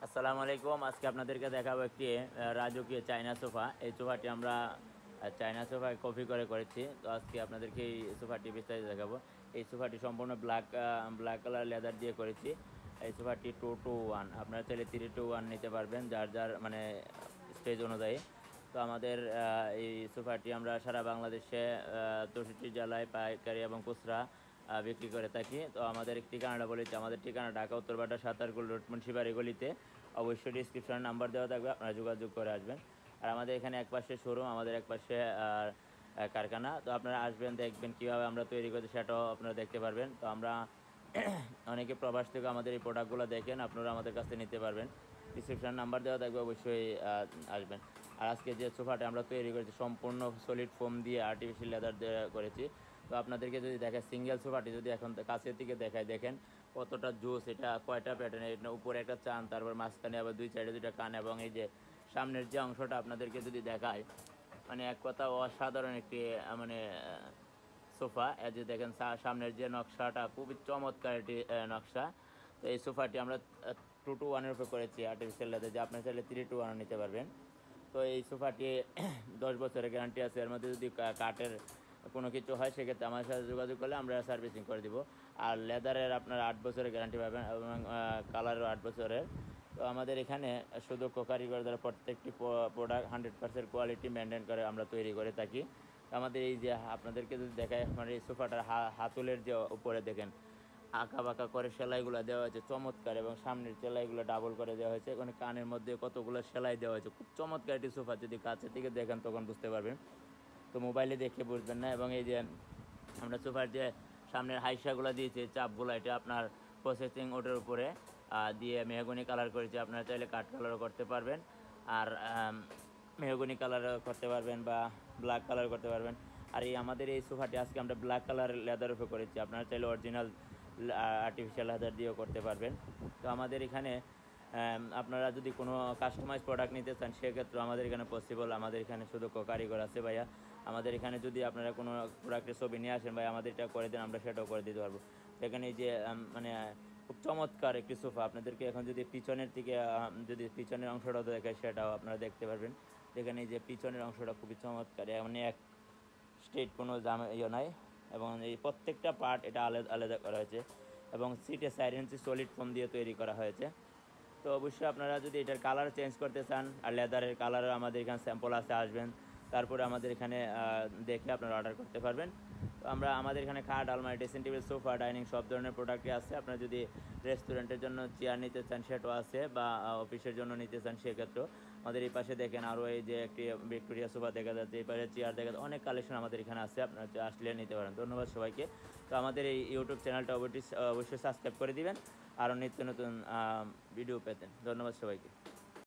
আসসালামু আলাইকুম। আজকে আপনাদেরকে দেখাবো একটি রাজকীয় চায়না সোফা। এই সোফাটি আমরা চায়না সোফায় কপি করে করেছি। তো আজকে আপনাদেরকে এই সোফাটি বিস্তারিত দেখাবো। এই সোফাটি সম্পূর্ণ ব্ল্যাক কালার লেদার দিয়ে করেছি। এই সোফাটি 2-to-1, আপনারা চাইলে 3-to-1 নিতে পারবেন যার মানে স্টেজ অনুযায়ী। তো আমাদের এই সোফাটি আমরা সারা বাংলাদেশে 64 জেলায় পাইকারি এবং খুচরা বিক্রি করে থাকি। তো আমাদের ঠিকানাটা বলেছি, আমাদের ঠিকানা ঢাকা উত্তরপাড়া সাতারকুল রোড মুন্সিবাড়ি গলিতে। অবশ্যই ডিসক্রিপশনে নাম্বার দেওয়া থাকবে, আপনারা যোগাযোগ করে আসবেন। আর আমাদের এখানে একপাশে শোরুম, আমাদের একপাশে কারখানা। তো আপনারা আসবেন, দেখবেন কীভাবে আমরা তৈরি করছি, সেটাও আপনারা দেখতে পারবেন। তো আমরা অনেকে প্রবাস থেকে আমাদের এই প্রোডাক্টগুলো দেখেন, আপনারা আমাদের কাছে নিতে পারবেন। ডিসক্রিপশন নাম্বার দেওয়া থাকবে, অবশ্যই আসবেন। আর আজকে যে সোফাটা আমরা তৈরি করেছি সম্পূর্ণ সলিড ফোম দিয়ে আর্টিফিশিয়াল লেদার দিয়ে করেছি। তো আপনাদেরকে যদি দেখায় সিঙ্গেল সোফাটি, যদি এখন কাছের দিকে দেখায়, দেখেন কতটা জোস। এটা কয়টা প্যাটার্ন, এটা উপরে একটা চান, তারপর মাঝখানে আবার দুই সাইডে দুইটা কান, এবং এই যে সামনের যে অংশটা আপনাদেরকে যদি দেখায়, মানে এক কথা অসাধারণ একটি মানে সোফা। এই যে দেখেন সামনের যে নকশাটা খুবই চমৎকার একটি নকশা। তো এই সোফাটি আমরা 2-to-1-এর উপর করেছি আর্টিফিশিয়াল লেদার, যে আপনি চাইলে 3-to-1 নিতে পারবেন। তো এই সোফাটি 10 বছরের গ্যারান্টি আছে। এর মধ্যে যদি কাঠের কোনো কিছু হয় সেক্ষেত্রে আমার সাথে যোগাযোগ করলে আমরা সার্ভিসিং করে দিব। আর লেদারের আপনার 8 বছরের গ্যারান্টি পাবেন, এবং কালারও 8 বছরের। তো আমাদের এখানে শুধু কারিগর দ্বারা প্রত্যেকটি প্রোডাক্ট 100% কোয়ালিটি মেনটেন করে আমরা তৈরি করে থাকি। আমাদের এই যে আপনাদেরকে যদি দেখায়, আমার এই সোফাটার হাতলের যে উপরে দেখেন আঁকা বাঁকা করে সেলাইগুলো দেওয়া হয়েছে চমৎকার, এবং সামনের সেলাইগুলো ডাবল করে দেওয়া হয়েছে। এখানে কানের মধ্যে কতগুলো সেলাই দেওয়া হয়েছে, খুব চমৎকার একটি সোফা। যদি কাছে থেকে দেখেন তখন বুঝতে পারবেন, তো মোবাইলে দেখে বুঝবেন না। এবং এই যে আমরা সোফার যে সামনের হাইসাগুলো দিয়েছি, চাপগুলো, এটা আপনার প্রসেসিং ওটার উপরে দিয়ে মেহগনি কালার করেছি। আপনারা চাইলে কাঠ কালারও করতে পারবেন, আর মেহগনি কালারও করতে পারবেন, বা ব্ল্যাক কালার করতে পারবেন। আর এই আমাদের এই সোফাটি আজকে আমরা ব্ল্যাক কালার লেদার উপরে করেছি, আপনারা চাইলে অরিজিনাল আর্টিফিশিয়াল লেদার দিয়েও করতে পারবেন। তো আমাদের এখানে আপনারা যদি কোনো কাস্টমাইজ প্রোডাক্ট নিতে চান সেক্ষেত্রে আমাদের এখানে পসিবল। আমাদের এখানে শুধু কারিগর আছে ভাইয়া। আমাদের এখানে যদি আপনারা কোনো প্রোডাক্টের ছবি নিয়ে আসেন ভাই, আমাদের এটা করে দেন, আমরা সেটাও করে দিতে পারবো। এখানে যে মানে খুব চমৎকার একটি সোফা, আপনাদেরকে এখন যদি পিছনের দিকে যদি পিছনের অংশটা দেখে সেটাও আপনারা দেখতে পারবেন। দেখেন এই যে পিছনের অংশটা খুবই চমৎকার, মানে এক স্ট্রেট, কোনো নাই। এবং এই প্রত্যেকটা পার্ট এটা আলাদা আলাদা করা হয়েছে, এবং সিটে 4 ইঞ্চি সলিড ফোম দিয়ে তৈরি করা হয়েছে। তো অবশ্যই আপনারা যদি এটার কালার চেঞ্জ করতে চান, আর লেদারের কালারও আমাদের এখানে স্যাম্পল আছে, আসবেন, তারপরে আমাদের এখানে দেখে আপনারা অর্ডার করতে পারবেন। তো আমাদের এখানে খাট, আলমারি, ড্রেসিং টেবিল, সোফা, ডাইনিং সব ধরনের প্রোডাক্টই আছে। আপনারা যদি রেস্টুরেন্টের জন্য চেয়ার নিতে চান সেটাও আছে, বা অফিসের জন্য নিতে চান সেক্ষেত্রেও। আমাদের এই পাশে দেখেন আরও এই যে একটি ভিক্টোরিয়া সোফা দেখা যাচ্ছে, এই পাশে চেয়ার দেখা যাচ্ছে, অনেক কালেকশন আমাদের এখানে আছে, আপনারা আসলে নিতে পারেন। ধন্যবাদ সবাইকে। তো আমাদের এই ইউটিউব চ্যানেলটা অবশ্যই সাবস্ক্রাইব করে দিবেন আরও নিত্য নতুন ভিডিও পেতেন। ধন্যবাদ সবাইকে।